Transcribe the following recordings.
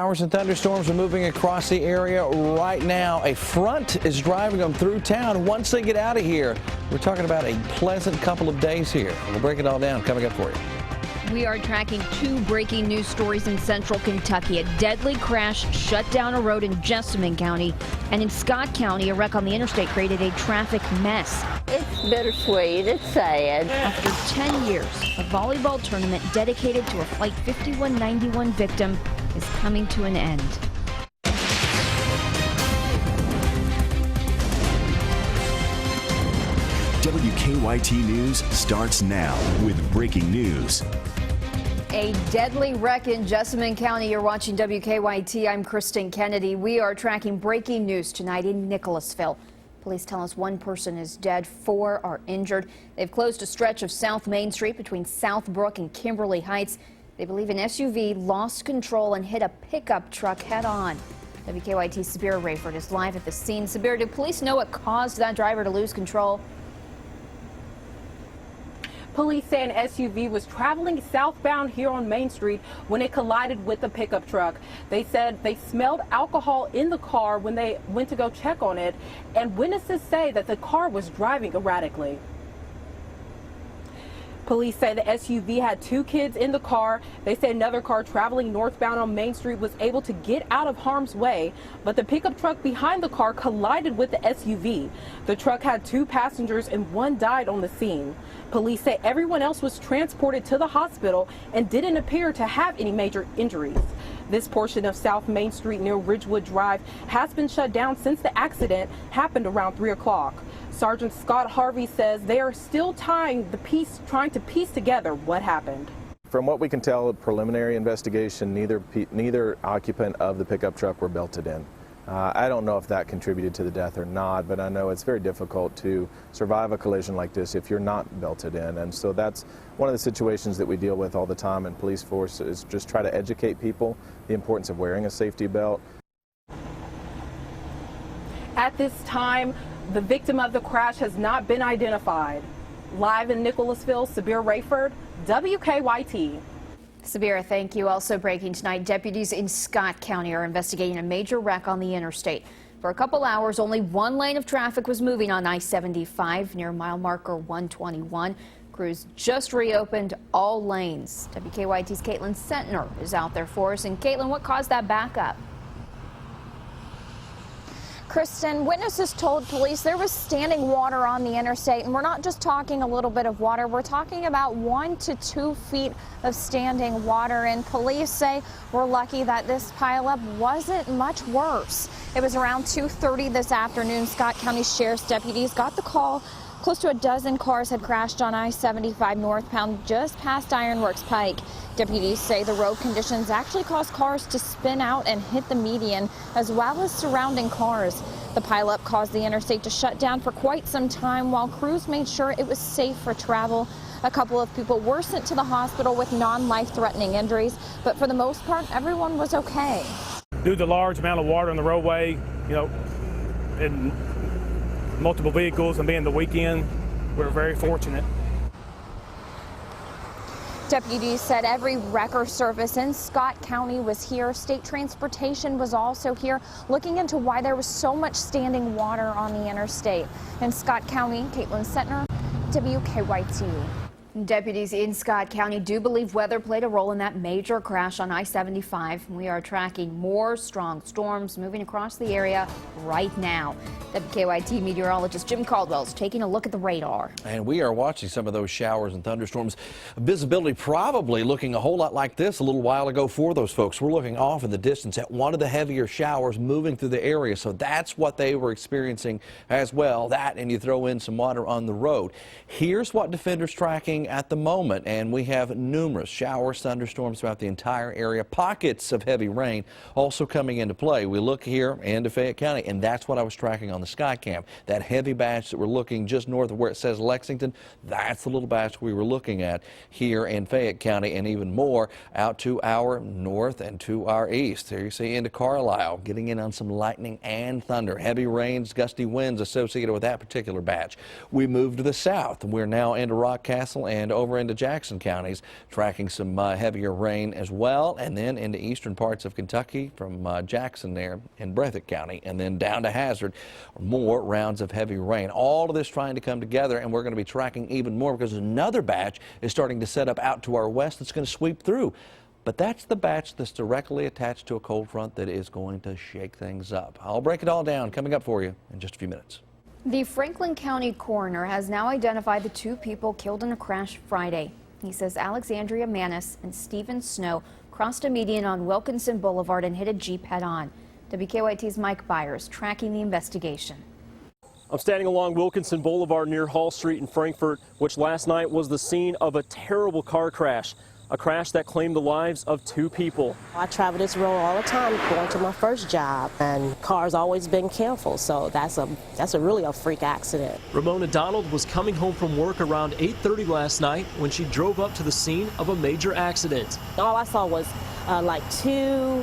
Showers and thunderstorms are moving across the area right now. A front is driving them through town. Once they get out of here, we're talking about a pleasant couple of days here. We'll break it all down coming up for you. We are tracking two breaking news stories in central Kentucky. A deadly crash shut down a road in Jessamine County, and in Scott County, a wreck on the interstate created a traffic mess. It's bittersweet. It's sad. After 10 years, a volleyball tournament dedicated to a Flight 5191 victim is coming to an end. WKYT News starts now with breaking news. A deadly wreck in Jessamine County. You're watching WKYT. I'm Kristen Kennedy. We are tracking breaking news tonight in Nicholasville. Police tell us one person is dead, 4 are injured. They've closed a stretch of South Main Street between Southbrook and Kimberly Heights. They believe an SUV lost control and hit a pickup truck head-on. WKYT's Sabir Rayford is live at the scene. Sabir, do police know what caused that driver to lose control? Police say an SUV was traveling southbound here on Main Street when it collided with a pickup truck. They said they smelled alcohol in the car when they went to go check on it, and witnesses say that the car was driving erratically. Police say the SUV had 2 kids in the car. They say another car traveling northbound on Main Street was able to get out of harm's way, but the pickup truck behind the car collided with the SUV. The truck had 2 passengers and 1 died on the scene. Police say everyone else was transported to the hospital and didn't appear to have any major injuries. This portion of South Main Street near Ridgewood Drive has been shut down since the accident happened around 3 o'clock. Sergeant Scott Harvey says they are still trying to piece together what happened. From what we can tell, preliminary investigation, neither occupant of the pickup truck were belted in. I don't know if that contributed to the death or not, but I know it's very difficult to survive a collision like this if you're not belted in. And so that's one of the situations that we deal with all the time in police force, is just try to educate people the importance of wearing a safety belt. At this time, the victim of the crash has not been identified. Live in Nicholasville, Sabir Rayford, WKYT. Sabira, thank you. Also breaking tonight, deputies in Scott County are investigating a major wreck on the interstate. For a couple hours, only one lane of traffic was moving on I-75 near mile marker 121. Crews just reopened all lanes. WKYT's Caitlin Sentner is out there for us. And Caitlin, what caused that backup? Kristen, witnesses told police there was standing water on the interstate, and we're not just talking a little bit of water, we're talking about 1 to 2 feet of standing water, and police say we're lucky that this pileup wasn't much worse. It was around 2:30 this afternoon. Scott County Sheriff's deputies got the call. Close to a dozen cars had crashed on I-75 northbound just past Ironworks Pike. Deputies say the road conditions actually caused cars to spin out and hit the median, as well as surrounding cars. The pileup caused the interstate to shut down for quite some time while crews made sure it was safe for travel. A couple of people were sent to the hospital with non-life-threatening injuries, but for the most part, everyone was okay. Due to the large amount of water on the roadway, and multiple vehicles and being the weekend, we're very fortunate. Deputies said every wrecker service in Scott County was here. State Transportation was also here, looking into why there was so much standing water on the interstate. In Scott County, Caitlin Sentner, WKYT. Deputies in Scott County do believe weather played a role in that major crash on I-75. We are tracking more strong storms moving across the area right now. WKYT meteorologist Jim Caldwell is taking a look at the radar. And we are watching some of those showers and thunderstorms. Visibility probably looking a whole lot like this a little while ago for those folks. We're looking off in the distance at one of the heavier showers moving through the area. So that's what they were experiencing as well. That, and you throw in some water on the road. Here's what Defender's tracking at the moment, and we have numerous showers, thunderstorms throughout the entire area. Pockets of heavy rain also coming into play. We look here into Fayette County, and that's what I was tracking on the Skycam. That heavy batch that we're looking just north of where it says Lexington, that's the little batch we were looking at here in Fayette County, and even more out to our north and to our east. There you see into Carlisle, getting in on some lightning and thunder. Heavy rains, gusty winds associated with that particular batch. We move to the south. We're now into Rock Castle and over into Jackson counties, tracking some heavier rain as well, and then into eastern parts of Kentucky from Jackson there in Breathitt County, and then down to Hazard. More rounds of heavy rain. All of this trying to come together, and we're going to be tracking even more because another batch is starting to set up out to our west that's going to sweep through. But that's the batch that's directly attached to a cold front that is going to shake things up. I'll break it all down coming up for you in just a few minutes. The Franklin County coroner has now identified the two people killed in a crash Friday. He says Alexandria Manis and Stephen Snow crossed a median on Wilkinson Boulevard and hit a Jeep head-on. WKYT's Mike Byers tracking the investigation. I'm standing along Wilkinson Boulevard near Hall Street in Frankfort, which last night was the scene of a terrible car crash. A crash that claimed the lives of two people. I travel this road all the time going to my first job, and cars always been careful, so that's really a freak accident. Ramona Donald was coming home from work around 8:30 last night when she drove up to the scene of a major accident. All I saw was like 2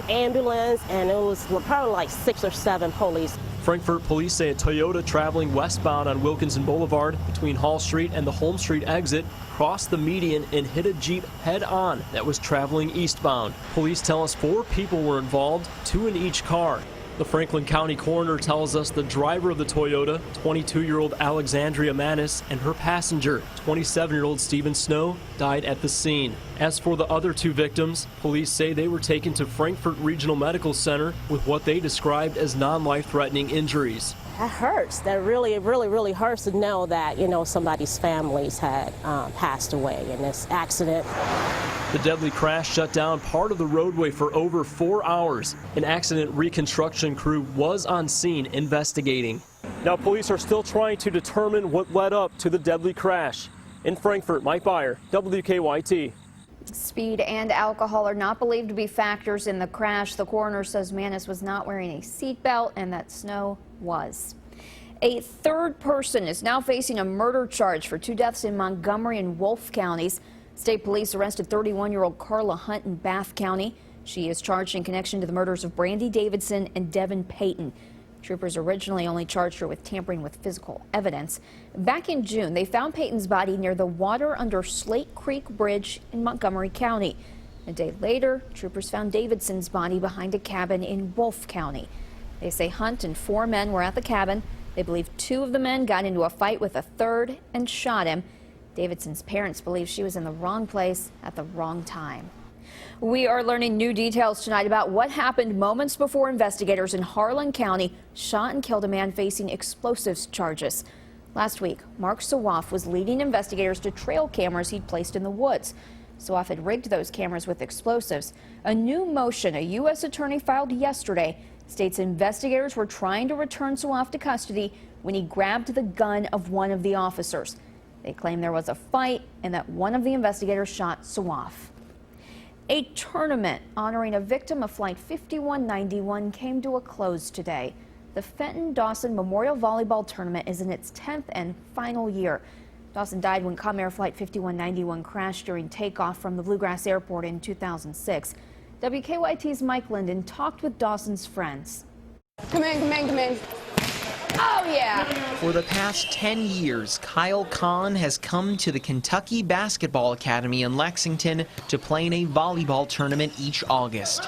ambulances, and it was probably like 6 or 7 police. Frankfort police say a Toyota traveling westbound on Wilkinson Boulevard between Hall Street and the Holmes Street exit crossed the median and hit a Jeep head-on that was traveling eastbound. Police tell us 4 people were involved, 2 in each car. The Franklin County coroner tells us the driver of the Toyota, 22-year-old Alexandria Manis, and her passenger, 27-year-old Stephen Snow, died at the scene. As for the other 2 victims, police say they were taken to Frankfort Regional Medical Center with what they described as non-life-threatening injuries. That hurts. That really hurts to know that, somebody's families had passed away in this accident. The deadly crash shut down part of the roadway for over 4 hours. An accident reconstruction crew was on scene investigating. Now police are still trying to determine what led up to the deadly crash. In Frankfort, Mike Byer, WKYT. Speed and alcohol are not believed to be factors in the crash. The coroner says Manis was not wearing a seatbelt and that Snow was. A third person is now facing a murder charge for 2 deaths in Montgomery and Wolfe counties. State police arrested 31-year-old Carla Hunt in Bath County. She is charged in connection to the murders of Brandy Davidson and Devin Payton. Troopers originally only charged her with tampering with physical evidence. Back in June, they found Payton's body near the water under Slate Creek Bridge in Montgomery County. A day later, troopers found Davidson's body behind a cabin in Wolfe County. They say Hunt and 4 men were at the cabin. They believe 2 of the men got into a fight with a third and shot him. Davidson's parents believe she was in the wrong place at the wrong time. We are learning new details tonight about what happened moments before investigators in Harlan County shot and killed a man facing explosives charges. Last week, Mark Sawaf was leading investigators to trail cameras he'd placed in the woods. Sawaf had rigged those cameras with explosives. A new motion a U.S. attorney filed yesterday states investigators were trying to return Sawaf to custody when he grabbed the gun of one of the officers. They claim there was a fight and that one of the investigators shot Sawaf. A tournament honoring a victim of Flight 5191 came to a close today. The Fenton Dawson Memorial Volleyball Tournament is in its 10th and final year. Dawson died when Comair Flight 5191 crashed during takeoff from the Bluegrass Airport in 2006. WKYT's Mike Linden talked with Dawson's friends. Come in. Oh, yeah. For the past 10 years, Kyle Kahn has come to the Kentucky Basketball Academy in Lexington to play in a volleyball tournament each August.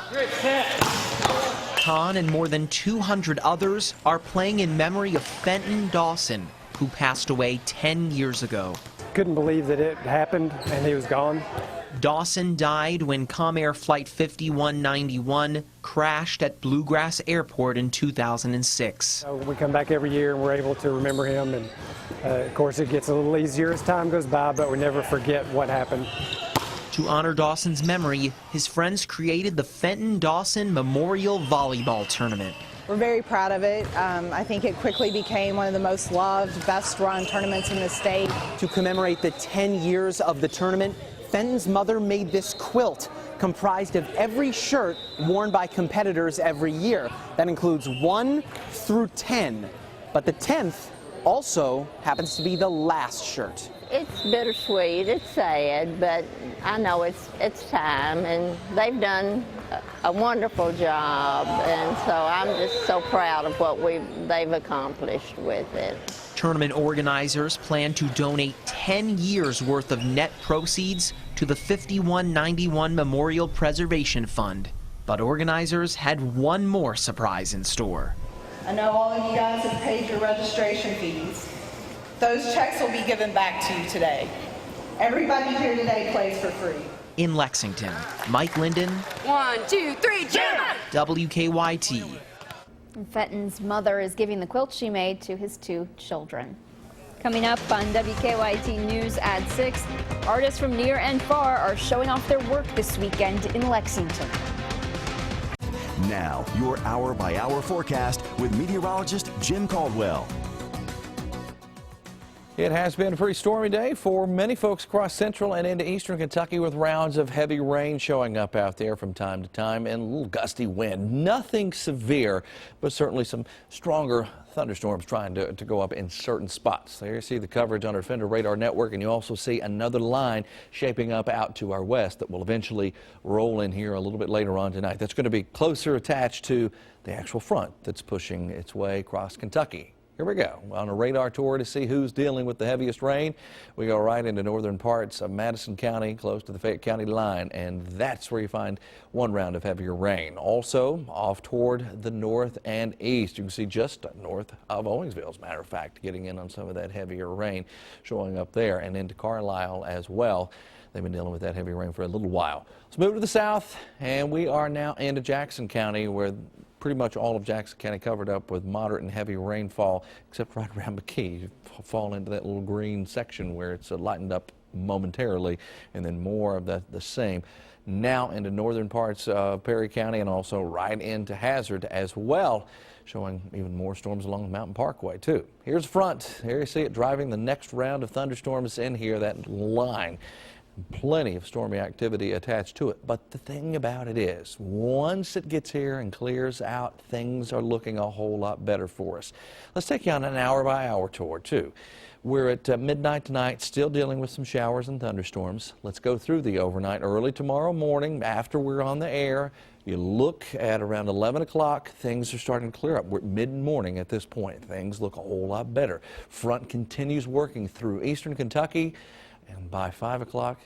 Kahn and more than 200 others are playing in memory of Fenton Dawson, who passed away 10 years ago. Couldn't believe that it happened and he was gone. Dawson died when Comair Flight 5191 crashed at Bluegrass Airport in 2006. We come back every year and we're able to remember him, and of course it gets a little easier as time goes by, but we never forget what happened. To honor Dawson's memory, his friends created the Fenton Dawson Memorial Volleyball Tournament. We're very proud of it. I think it quickly became one of the most loved, best run tournaments in the state. To commemorate the 10 years of the tournament, Fenton's mother made this quilt comprised of every shirt worn by competitors every year. That includes 1 through 10. But the 10th also happens to be the last shirt. It's bittersweet, it's sad, but I know it's time, and they've done a wonderful job, and so I'm just so proud of what they've accomplished with it. Tournament organizers plan to donate 10 years worth of net proceeds to the 5191 Memorial Preservation Fund. But organizers had one more surprise in store. I know all of you guys have paid your registration fees. Those checks will be given back to you today. Everybody here today plays for free. In Lexington, Mike Linden, 1, 2, 3, jam! WKYT. Fenton's mother is giving the quilt she made to his 2 children. Coming up on WKYT News at 6, artists from near and far are showing off their work this weekend in Lexington. Now, your hour-by-hour forecast with meteorologist Jim Caldwell. It has been a pretty stormy day for many folks across central and into eastern Kentucky, with rounds of heavy rain showing up out there from time to time and a little gusty wind. Nothing severe, but certainly some stronger thunderstorms trying to go up in certain spots. There you see the coverage on our Fender Radar Network, and you also see another line shaping up out to our west that will eventually roll in here a little bit later on tonight. That's going to be closer attached to the actual front that's pushing its way across Kentucky. Here we go on a radar tour to see who's dealing with the heaviest rain. We go right into northern parts of Madison County, close to the Fayette County line, and that's where you find one round of heavier rain. Also off toward the north and east. You can see just north of Owensville, as a matter of fact, getting in on some of that heavier rain showing up there, and into Carlisle as well. They've been dealing with that heavy rain for a little while. Let's move to the south, and we are now into Jackson County, where pretty much all of Jackson County covered up with moderate and heavy rainfall, except right around McKee. You fall into that little green section where it's lightened up momentarily, and then more of the same. Now into northern parts of Perry County and also right into Hazard as well, showing even more storms along the Mountain Parkway too. Here's the front. Here you see it driving the next round of thunderstorms in here, that line. Plenty of stormy activity attached to it. But the thing about it is, once it gets here and clears out, things are looking a whole lot better for us. Let's take you on an hour-by-hour tour, too. We're at midnight tonight, still dealing with some showers and thunderstorms. Let's go through the overnight. Early tomorrow morning, after we're on the air, you look at around 11 o'clock, things are starting to clear up. We're mid-morning at this point. Things look a whole lot better. Front continues working through eastern Kentucky. And by 5 o'clock,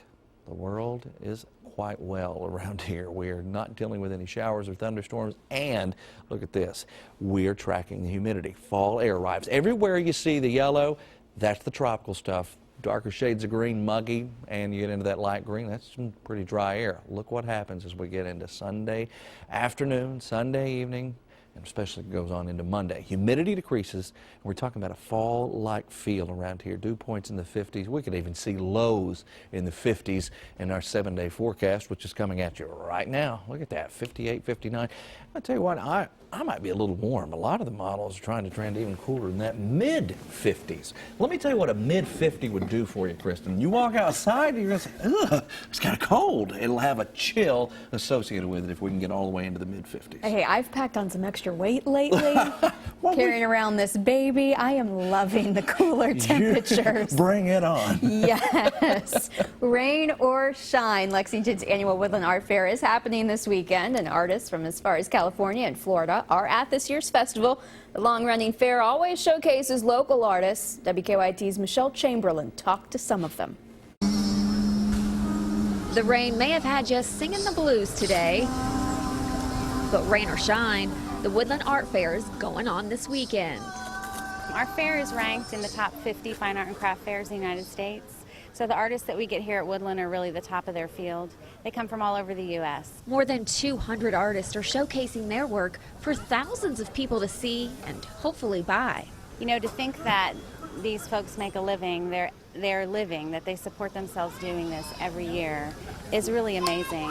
the world is quite well around here. We are not dealing with any showers or thunderstorms. And look at this. We're tracking the humidity. Fall air arrives. Everywhere you see the yellow, that's the tropical stuff. Darker shades of green, muggy, and you get into that light green, that's some pretty dry air. Look what happens as we get into Sunday afternoon, Sunday evening, and especially goes on into Monday. Humidity decreases, and we're talking about a fall-like feel around here. Dew points in the 50s. We could even see lows in the 50s in our 7-day forecast, which is coming at you right now. Look at that, 58, 59. I'll tell you what, I might be a little warm. A lot of the models are trying to trend even cooler than that, mid-50s. Let me tell you what a mid-50 would do for you, Kristen. You walk outside, you're going to say, ugh, it's kind of cold. It'll have a chill associated with it if we can get all the way into the mid-50s. Hey, I've packed on some extra weight lately, carrying around this baby. I am loving the cooler temperatures. Bring it on. Yes. Rain or shine, Lexington's annual Woodland Art Fair is happening this weekend, and artists from as far as California and Florida are at this year's festival. The long-running fair always showcases local artists. WKYT's Michelle Chamberlain talked to some of them. The rain may have had you singing the blues today, but rain or shine, the Woodland Art Fair is going on this weekend. Our fair is ranked in the top 50 fine art and craft fairs in the United States. So the artists that we get here at Woodland are really the top of their field. They come from all over the U.S. More than 200 artists are showcasing their work for thousands of people to see and hopefully buy. You know, to think that these folks make a living, they're living, that they support themselves doing this every year is really amazing.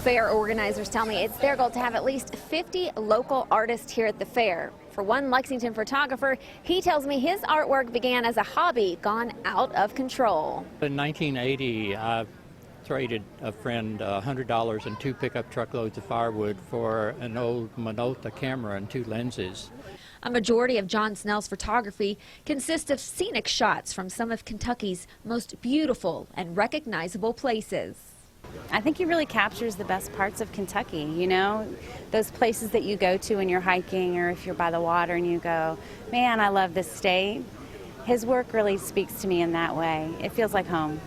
Fair organizers tell me it's their goal to have at least 50 local artists here at the fair. For one Lexington photographer, he tells me his artwork began as a hobby gone out of control. In 1980, I traded a friend $100 and 2 pickup truckloads of firewood for an old Minolta camera and 2 lenses. A majority of John Snell's photography consists of scenic shots from some of Kentucky's most beautiful and recognizable places. I think he really captures the best parts of Kentucky, you know, those places that you go to when you're hiking or if you're by the water and you go, man, I love this state. His work really speaks to me in that way. It feels like home.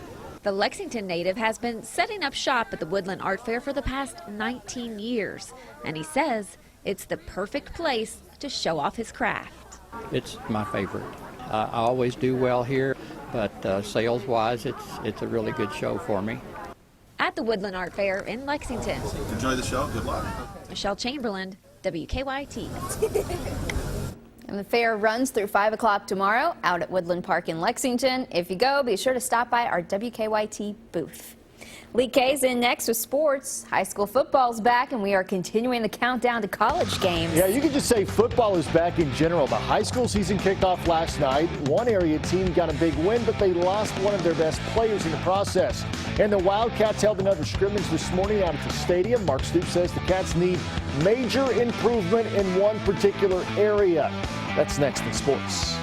The Lexington native has been setting up shop at the Woodland Art Fair for the past 19 years, and he says it's the perfect place to show off his craft. It's my favorite. I always do well here, but sales-wise, it's a really good show for me. At the Woodland Art Fair in Lexington. Enjoy the show. Good luck. Michelle Chamberlain, WKYT. And the fair runs through 5 o'clock tomorrow out at Woodland Park in Lexington. If you go, be sure to stop by our WKYT booth. Lee K's in next with sports. High school football's back, and we are continuing the countdown to college games. Yeah, you could just say football is back in general. The high school season kicked off last night. One area team got a big win, but they lost one of their best players in the process. And the Wildcats held another scrimmage this morning out at the stadium. Mark Stoops says the Cats need major improvement in one particular area. That's next in sports.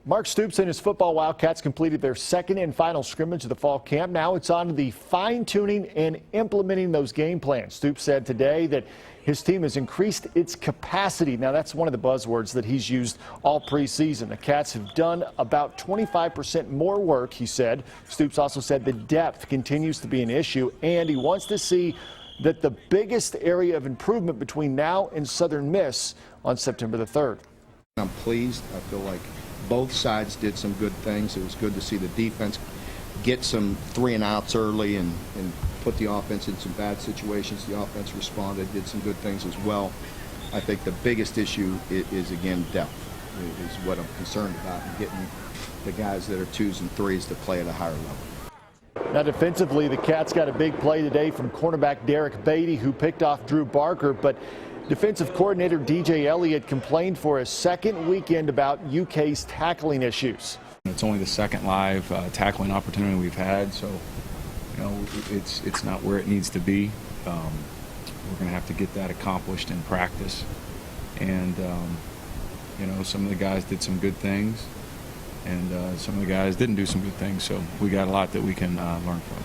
Mark Stoops and his football Wildcats completed their second and final scrimmage of the fall camp. Now it's on to the fine-tuning and implementing those game plans. Stoops said today that his team has increased its capacity. Now that's one of the buzzwords that he's used all preseason. The Cats have done about 25% more work, he said. Stoops also said the depth continues to be an issue, and he wants to see that the biggest area of improvement between now and Southern Miss on September the 3rd. I'm pleased. I feel like both sides did some good things. It was good to see the defense get some 3-and-outs early and put the offense in some bad situations. The offense responded, did some good things as well. I think the biggest issue is again, depth, is what I'm concerned about, and getting the guys that are 2s and 3s to play at a higher level. Now defensively, the Cats got a big play today from cornerback Derek Beatty, who picked off Drew Barker, but defensive coordinator DJ Elliott complained for a second weekend about UK's tackling issues. It's only the second live tackling opportunity we've had, so you know it's not where it needs to be. We're going to have to get that accomplished in practice, and you know, some of the guys did some good things, and some of the guys didn't do some good things. So we got a lot that we can learn from.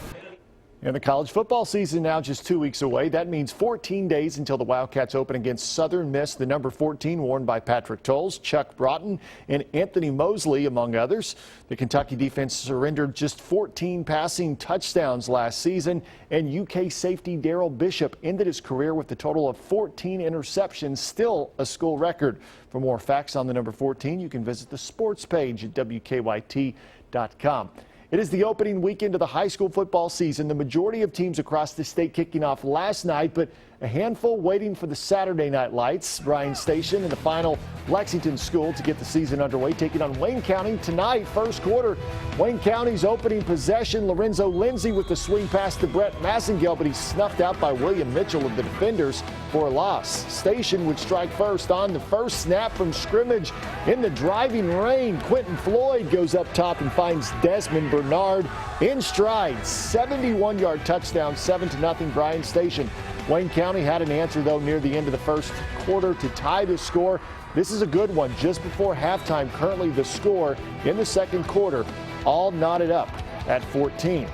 And the college football season now just 2 weeks away. That means 14 days until the Wildcats open against Southern Miss, the number 14 worn by Patrick Tolles, Chuck Broughton, and Anthony Mosley, among others. The Kentucky defense surrendered just 14 passing touchdowns last season, and UK safety Darrell Bishop ended his career with a total of 14 interceptions, still a school record. For more facts on the number 14, you can visit the sports page at WKYT.com. It is the opening weekend of the high school football season. The majority of teams across the state kicking off last night, but a handful waiting for the Saturday night lights. Bryan Station in the final Lexington school to get the season underway, taking on Wayne County tonight, first quarter. Wayne County's opening possession, Lorenzo Lindsay with the swing pass to Brett Massengale, but he's snuffed out by William Mitchell of the defenders for a loss. Station would strike first on the first snap from scrimmage in the driving rain. Quentin Floyd goes up top and finds Desmond Bernard in stride. 71-yard touchdown, 7-0 Bryan Station. Wayne County had an answer, though, near the end of the first quarter to tie the score. This is a good one just before halftime. Currently the score in the second quarter, all knotted up at 14.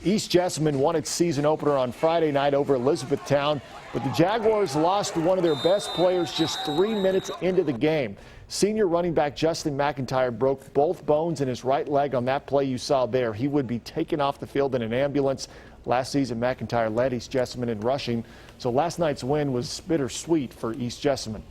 East Jessamine won its season opener on Friday night over Elizabethtown, but the Jaguars lost one of their best players just 3 minutes into the game. Senior running back Justin McIntyre broke both bones in his right leg on that play you saw there. He would be taken off the field in an ambulance. Last season, McIntyre led East Jessamine in rushing, so last night's win was bittersweet for East Jessamine.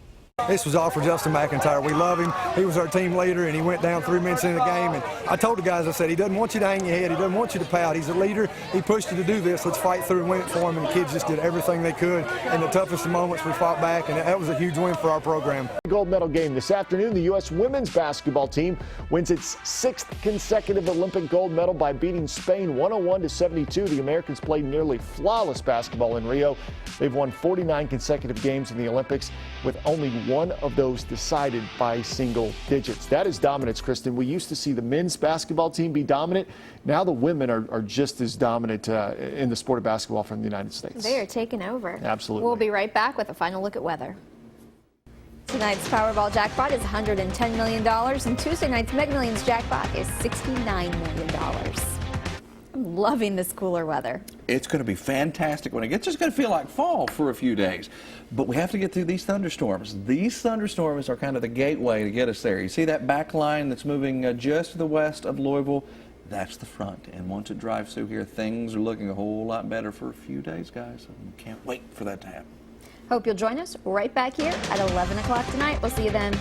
This was all for Justin McIntyre. We love him. He was our team leader, and he went down 3 minutes into the game. And I told the guys, I said, he doesn't want you to hang your head. He doesn't want you to pout. He's a leader. He pushed you to do this. Let's fight through and win it for him. And the kids just did everything they could. In the toughest of moments, we fought back, and that was a huge win for our program. Gold medal game this afternoon. The U.S. women's basketball team wins its 6th consecutive Olympic gold medal by beating Spain 101-72. The Americans played nearly flawless basketball in Rio. They've won 49 consecutive games in the Olympics, with only one of those decided by single digits. That is dominance, Kristen. We used to see the men's basketball team be dominant. Now the women are just as dominant in the sport of basketball from the United States. They are taking over. Absolutely. We'll be right back with a final look at weather. Tonight's Powerball jackpot is $110 million, and Tuesday night's Mega Millions jackpot is $69 million. I'm loving this cooler weather. It's going to be fantastic when it gets. It's going to feel like fall for a few days. But we have to get through these thunderstorms. These thunderstorms are kind of the gateway to get us there. You see that back line that's moving just to the west of Louisville? That's the front. And once it drives through here, things are looking a whole lot better for a few days, guys. I can't wait for that to happen. Hope you'll join us right back here at 11 o'clock tonight. We'll see you then.